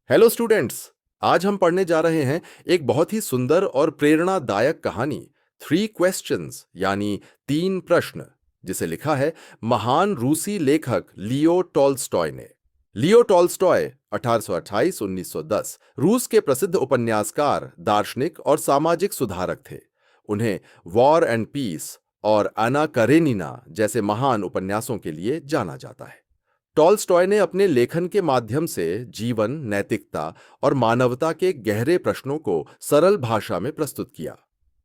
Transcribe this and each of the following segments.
Hello students. आज हम पढ़ने जा रहे हैं एक बहुत ही सुंदर और प्रेरणादायक कहानी, थ्री क्वेश्चंस यानी तीन प्रश्न, जिसे लिखा है महान रूसी लेखक लियो टॉल्स्टॉय ने। लियो टॉल्स्टॉय 1828-1910 रूस के प्रसिद्ध उपन्यासकार, दार्शनिक और सामाजिक सुधारक थे। उन्हें वॉर एंड पीस और अन्ना कारेनिना जैसे महान उपन्यासों के लिए जाना जाता है। टॉल्स्टॉय ने अपने लेखन के माध्यम से जीवन, नैतिकता और मानवता के गहरे प्रश्नों को सरल भाषा में प्रस्तुत किया।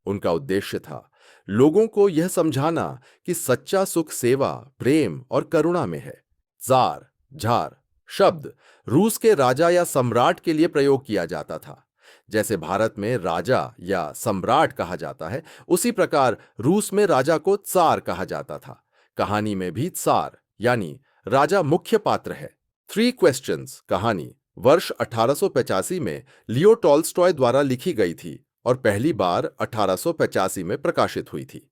उनका उद्देश्य था लोगों को यह समझाना कि सच्चा सुख सेवा, प्रेम और करुणा में है। जार, झार शब्द रूस के राजा या सम्राट के लिए प्रयोग किया जाता था। जैसे भारत में राजा या सम्राट कहा जाता है, उसी प्रकार रूस में राजा को त्सार कहा जाता था। कहानी में भी त्सार यानी राजा मुख्य पात्र है। थ्री क्वेश्चंस कहानी वर्ष 1885 में लियो टॉल्स्टॉय द्वारा लिखी गई थी और पहली बार 1885 में प्रकाशित हुई थी।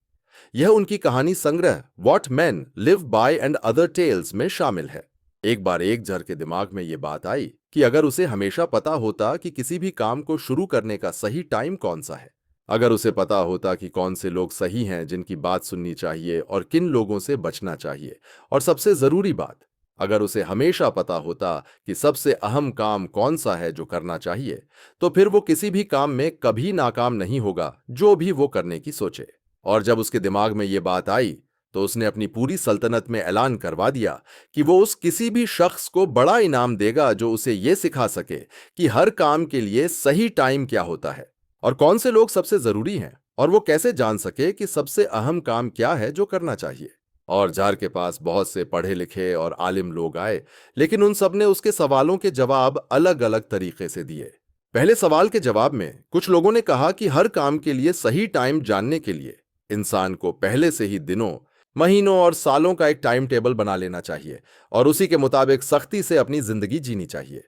यह उनकी कहानी संग्रह what men live by and other tales में शामिल है। एक बार एक जर के दिमाग में यह बात आई कि अगर उसे हमेशा पता होता कि किसी भी काम को शुरू करने का सही टाइम कौन सा है, अगर उसे पता होता कि कौन से लोग सही हैं जिनकी बात सुननी चाहिए और किन लोगों से बचना चाहिए, और सबसे जरूरी बात, अगर उसे हमेशा पता होता कि सबसे अहम काम कौन सा है जो करना चाहिए, तो फिर वो किसी भी काम में कभी नाकाम नहीं होगा जो भी वो करने की सोचे। और जब उसके दिमाग में ये बात आई तो उसने अपनी पूरी सल्तनत में ऐलान करवा दिया कि वो उस किसी भी शख्स को बड़ा इनाम देगा जो उसे ये सिखा सके कि हर काम के लिए सही टाइम क्या होता है और कौन से लोग सबसे जरूरी हैं, और वो कैसे जान सके कि सबसे अहम काम क्या है जो करना चाहिए। और जार के पास बहुत से पढ़े लिखे और आलिम लोग आए, लेकिन उन सब ने उसके सवालों के जवाब अलग अलग तरीके से दिए। पहले सवाल के जवाब में कुछ लोगों ने कहा कि हर काम के लिए सही टाइम जानने के लिए इंसान को पहले से ही दिनों, महीनों और सालों का एक टाइम टेबल बना लेना चाहिए और उसी के मुताबिक सख्ती से अपनी जिंदगी जीनी चाहिए।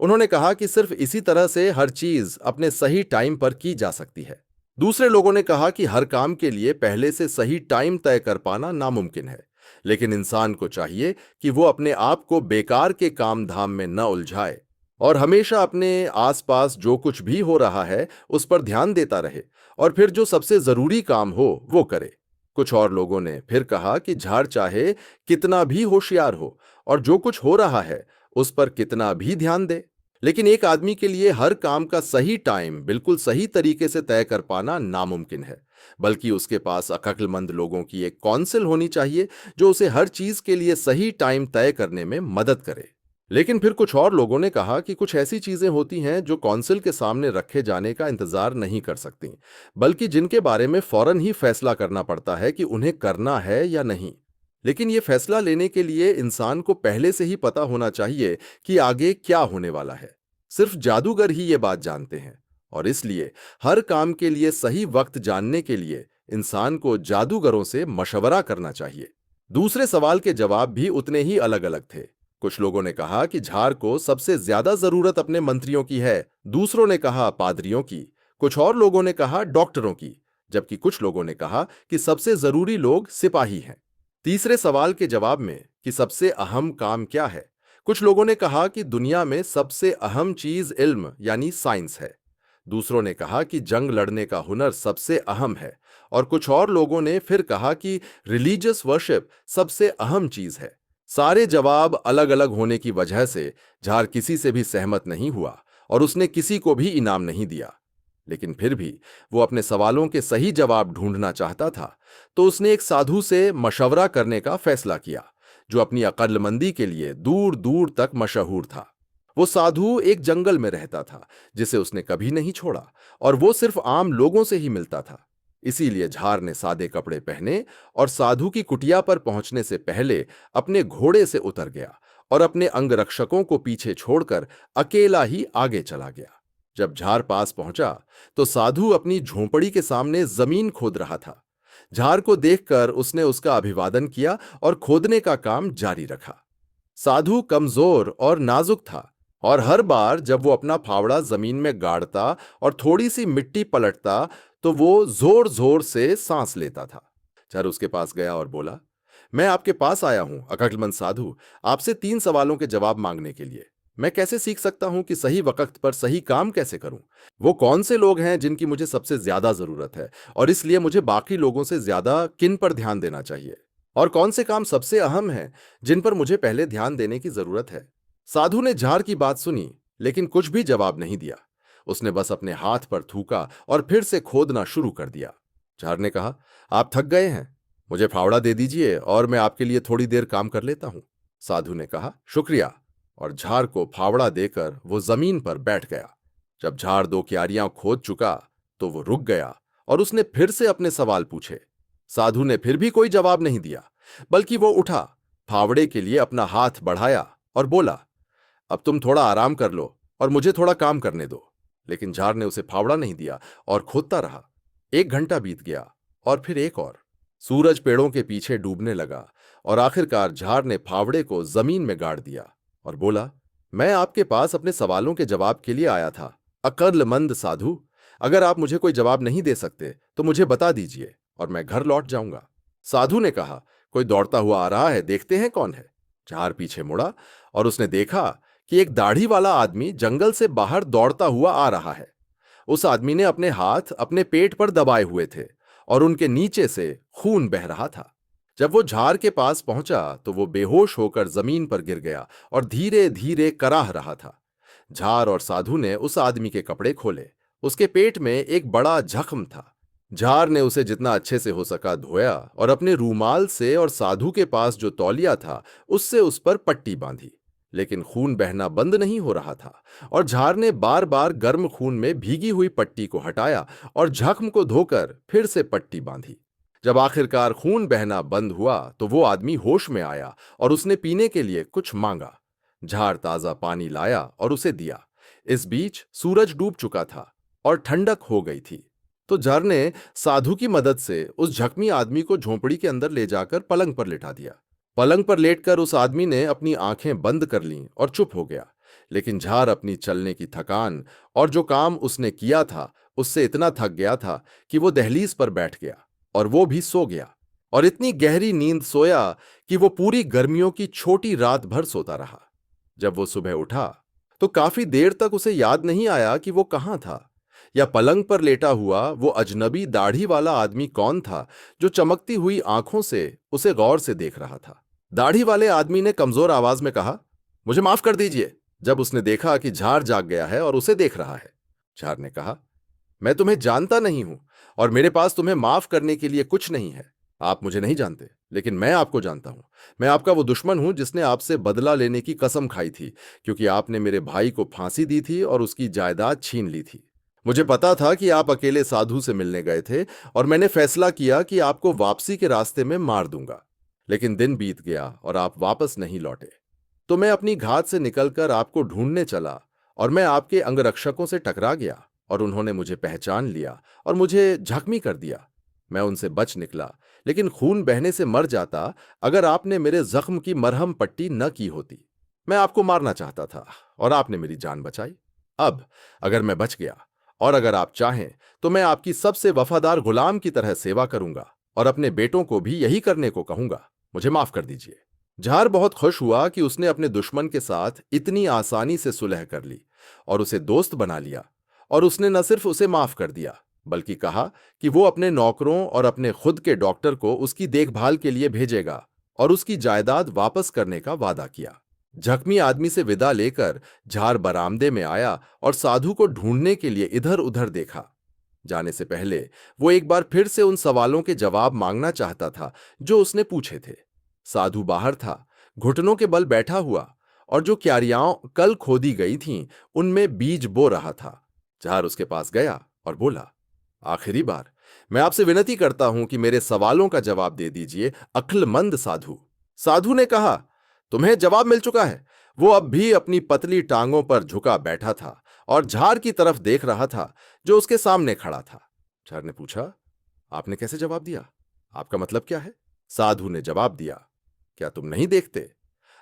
उन्होंने कहा कि सिर्फ इसी तरह से हर चीज अपने सही टाइम पर की जा सकती है। दूसरे लोगों ने कहा कि हर काम के लिए पहले से सही टाइम तय कर पाना नामुमकिन है, लेकिन इंसान को चाहिए कि वो अपने आप को बेकार के काम धाम में न उलझाए और हमेशा अपने आसपास जो कुछ भी हो रहा है उस पर ध्यान देता रहे और फिर जो सबसे जरूरी काम हो वो करे। कुछ और लोगों ने फिर कहा कि झाड़ चाहे कितना भी होशियार हो और जो कुछ हो रहा है उस पर कितना भी ध्यान दे, लेकिन एक आदमी के लिए हर काम का सही टाइम बिल्कुल सही तरीके से तय कर पाना नामुमकिन है, बल्कि उसके पास अक्लमंद लोगों की एक काउंसिल होनी चाहिए जो उसे हर चीज के लिए सही टाइम तय करने में मदद करे। लेकिन फिर कुछ और लोगों ने कहा कि कुछ ऐसी चीजें होती हैं जो काउंसिल के सामने रखे जाने का इंतजार नहीं कर सकती, बल्कि जिनके बारे में फौरन ही फैसला करना पड़ता है कि उन्हें करना है या नहीं। लेकिन यह फैसला लेने के लिए इंसान को पहले से ही पता होना चाहिए कि आगे क्या होने वाला है। सिर्फ जादूगर ही ये बात जानते हैं, और इसलिए हर काम के लिए सही वक्त जानने के लिए इंसान को जादूगरों से मशवरा करना चाहिए। दूसरे सवाल के जवाब भी उतने ही अलग अलग थे। कुछ लोगों ने कहा कि झार को सबसे ज्यादा जरूरत अपने मंत्रियों की है, दूसरों ने कहा पादरियों की, कुछ और लोगों ने कहा डॉक्टरों की, जबकि कुछ लोगों ने कहा कि सबसे जरूरी लोग सिपाही हैं। तीसरे सवाल के जवाब में कि सबसे अहम काम क्या है, कुछ लोगों ने कहा कि दुनिया में सबसे अहम चीज इल्म यानी साइंस है, दूसरों ने कहा कि जंग लड़ने का हुनर सबसे अहम है, और कुछ और लोगों ने फिर कहा कि रिलीजियस वर्शिप सबसे अहम चीज है। सारे जवाब अलग अलग होने की वजह से झार किसी से भी सहमत नहीं हुआ और उसने किसी को भी इनाम नहीं दिया। लेकिन फिर भी वो अपने सवालों के सही जवाब ढूंढना चाहता था, तो उसने एक साधु से मशवरा करने का फैसला किया जो अपनी अक्लमंदी के लिए दूर दूर तक मशहूर था। वो साधु एक जंगल में रहता था जिसे उसने कभी नहीं छोड़ा, और वो सिर्फ आम लोगों से ही मिलता था। इसीलिए झार ने सादे कपड़े पहने और साधु की कुटिया पर पहुंचने से पहले अपने घोड़े से उतर गया और अपने अंगरक्षकों को पीछे छोड़कर अकेला ही आगे चला गया। जब झार पास पहुंचा तो साधु अपनी झोंपड़ी के सामने जमीन खोद रहा था। झार को देखकर उसने उसका अभिवादन किया और खोदने का काम जारी रखा। साधु कमजोर और नाजुक था, और हर बार जब वो अपना फावड़ा जमीन में गाड़ता और थोड़ी सी मिट्टी पलटता तो वो जोर जोर से सांस लेता था। झार उसके पास गया और बोला, मैं आपके पास आया हूं अक्लमंद साधु, आपसे 3 सवालों के जवाब मांगने के लिए। मैं कैसे सीख सकता हूं कि सही वक्त पर सही काम कैसे करूं? वो कौन से लोग हैं जिनकी मुझे सबसे ज्यादा जरूरत है और इसलिए मुझे बाकी लोगों से ज्यादा किन पर ध्यान देना चाहिए? और कौन से काम सबसे अहम हैं जिन पर मुझे पहले ध्यान देने की जरूरत है? साधु ने झार की बात सुनी, लेकिन कुछ भी जवाब नहीं दिया। उसने बस अपने हाथ पर थूका और फिर से खोदना शुरू कर दिया। झार ने कहा, आप थक गए हैं, मुझे फावड़ा दे दीजिए और मैं आपके लिए थोड़ी देर काम कर लेता हूं। साधु ने कहा, शुक्रिया, और झार को फावड़ा देकर वो जमीन पर बैठ गया। जब झार 2 क्यारियां खोद चुका तो वो रुक गया और उसने फिर से अपने सवाल पूछे। साधु ने फिर भी कोई जवाब नहीं दिया, बल्कि वो उठा, फावड़े के लिए अपना हाथ बढ़ाया और बोला, अब तुम थोड़ा आराम कर लो और मुझे थोड़ा काम करने दो। लेकिन झार ने उसे फावड़ा नहीं दिया और खोदता रहा। 1 घंटा बीत गया और फिर एक और। सूरज पेड़ों के पीछे डूबने लगा और आखिरकार झार ने फावड़े को जमीन में गाड़ दिया और बोला, मैं आपके पास अपने सवालों के जवाब के लिए आया था, अक्लमंद साधु। अगर आप मुझे कोई जवाब नहीं दे सकते तो मुझे बता दीजिए और मैं घर लौट जाऊंगा। साधु ने कहा, कोई दौड़ता हुआ आ रहा है, देखते हैं कौन है। झार पीछे मुड़ा और उसने देखा कि एक दाढ़ी वाला आदमी जंगल से बाहर दौड़ता हुआ आ रहा है। उस आदमी ने अपने हाथ अपने पेट पर दबाए हुए थे और उनके नीचे से खून बह रहा था। जब वो झार के पास पहुंचा तो वो बेहोश होकर जमीन पर गिर गया और धीरे धीरे कराह रहा था। झार और साधु ने उस आदमी के कपड़े खोले। उसके पेट में एक बड़ा जख्म था। झार ने उसे जितना अच्छे से हो सका धोया और अपने रूमाल से और साधु के पास जो तौलिया था उससे उस पर पट्टी बांधी। लेकिन खून बहना बंद नहीं हो रहा था और झार ने बार बार गर्म खून में भीगी हुई पट्टी को हटाया और जख्म को धोकर फिर से पट्टी बांधी। जब आखिरकार खून बहना बंद हुआ तो वो आदमी होश में आया और उसने पीने के लिए कुछ मांगा। झार ताजा पानी लाया और उसे दिया। इस बीच सूरज डूब चुका था और ठंडक हो गई थी। तो झार ने साधु की मदद से उस जख्मी आदमी को झोंपड़ी के अंदर ले जाकर पलंग पर लिटा दिया। पलंग पर लेटकर उस आदमी ने अपनी आंखें बंद कर लीं और चुप हो गया। लेकिन झार अपनी चलने की थकान और जो काम उसने किया था उससे इतना थक गया था कि वो दहलीज पर बैठ गया और वो भी सो गया और इतनी गहरी नींद सोया कि वो पूरी गर्मियों की छोटी रात भर सोता रहा। जब वो सुबह उठा तो काफी देर तक उसे याद नहीं आया कि वो कहां था या पलंग पर लेटा हुआ वो अजनबी दाढ़ी वाला आदमी कौन था जो चमकती हुई आंखों से उसे गौर से देख रहा था। दाढ़ी वाले आदमी ने कमजोर आवाज में कहा, मुझे माफ कर दीजिए। जब उसने देखा कि झार जाग गया है और उसे देख रहा है। झार ने कहा, मैं तुम्हें जानता नहीं हूं और मेरे पास तुम्हें माफ करने के लिए कुछ नहीं है। आप मुझे नहीं जानते, लेकिन मैं आपको जानता हूं। मैं आपका वो दुश्मन हूं जिसने आपसे बदला लेने की कसम खाई थी, क्योंकि आपने मेरे भाई को फांसी दी थी और उसकी जायदाद छीन ली थी। मुझे पता था कि आप अकेले साधु से मिलने गए थे और मैंने फैसला किया कि आपको वापसी के रास्ते में मार दूंगा। लेकिन दिन बीत गया और आप वापस नहीं लौटे। तो मैं अपनी घात से निकलकर आपको ढूंढने चला और मैं आपके अंगरक्षकों से टकरा गया और उन्होंने मुझे पहचान लिया और मुझे जख्मी कर दिया। मैं उनसे बच निकला, लेकिन खून बहने से मर जाता अगर आपने मेरे जख्म की मरहम पट्टी न की होती। मैं आपको मारना चाहता था और आपने मेरी जान बचाई। अब अगर मैं बच गया और अगर आप चाहें तो मैं आपकी सबसे वफादार गुलाम की तरह सेवा करूंगा और अपने बेटों को भी यही करने को कहूंगा। मुझे माफ कर दीजिए। झार बहुत खुश हुआ कि उसने अपने दुश्मन के साथ इतनी आसानी से सुलह कर ली और उसे दोस्त बना लिया। और उसने न सिर्फ उसे माफ कर दिया, बल्कि कहा कि वो अपने नौकरों और अपने खुद के डॉक्टर को उसकी देखभाल के लिए भेजेगा और उसकी जायदाद वापस करने का वादा किया। जख्मी आदमी से विदा लेकर झार बरामदे में आया और साधु को ढूंढने के लिए इधर उधर देखा। जाने से पहले वो एक बार फिर से उन सवालों के जवाब मांगना चाहता था जो उसने पूछे थे। साधु बाहर था, घुटनों के बल बैठा हुआ और जो क्यारियां कल खोदी गई थीं उनमें बीज बो रहा था। झार उसके पास गया और बोला, आखिरी बार मैं आपसे विनती करता हूं कि मेरे सवालों का जवाब दे दीजिए, अक्लमंद साधु। साधु ने कहा, तुम्हें जवाब मिल चुका है। वो अब भी अपनी पतली टांगों पर झुका बैठा था और झार की तरफ देख रहा था जो उसके सामने खड़ा था। झार ने पूछा, आपने कैसे जवाब दिया? आपका मतलब क्या है? साधु ने जवाब दिया, क्या तुम नहीं देखते?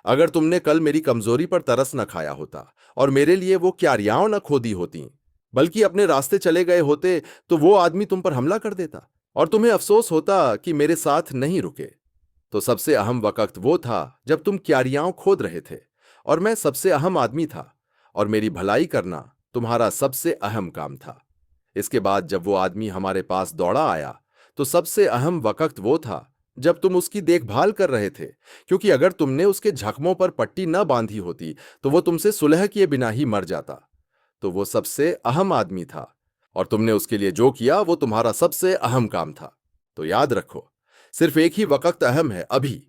अगर तुमने कल मेरी कमजोरी पर तरस न खाया होता और मेरे लिए वो क्यारियां न खोदी होती, बल्कि अपने रास्ते चले गए होते, तो वो आदमी तुम पर हमला कर देता और तुम्हें अफसोस होता कि मेरे साथ नहीं रुके। तो सबसे अहम वक्त वो था जब तुम क्यारियां खोद रहे थे और मैं सबसे अहम आदमी था और मेरी भलाई करना तुम्हारा सबसे अहम काम था। इसके बाद जब वो आदमी हमारे पास दौड़ा आया तो सबसे अहम वक्त वो था जब तुम उसकी देखभाल कर रहे थे, क्योंकि अगर तुमने उसके जख्मों पर पट्टी न बांधी होती तो वो तुमसे सुलह किए बिना ही मर जाता। तो वो सबसे अहम आदमी था और तुमने उसके लिए जो किया वो तुम्हारा सबसे अहम काम था। तो याद रखो, सिर्फ एक ही वक्त अहम है, अभी।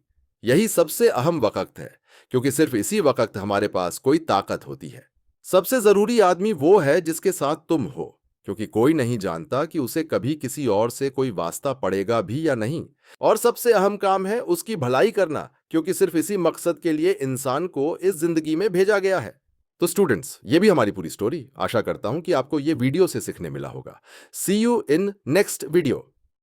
यही सबसे अहम वक्त है, क्योंकि सिर्फ इसी वक्त हमारे पास कोई ताकत होती है। सबसे जरूरी आदमी वो है जिसके साथ तुम हो, क्योंकि कोई नहीं जानता कि उसे कभी किसी और से कोई वास्ता पड़ेगा भी या नहीं। और सबसे अहम काम है उसकी भलाई करना, क्योंकि सिर्फ इसी मकसद के लिए इंसान को इस जिंदगी में भेजा गया है। तो स्टूडेंट्स, ये भी हमारी पूरी स्टोरी। आशा करता हूं कि आपको ये वीडियो से सीखने मिला होगा। सी यू इन नेक्स्ट वीडियो।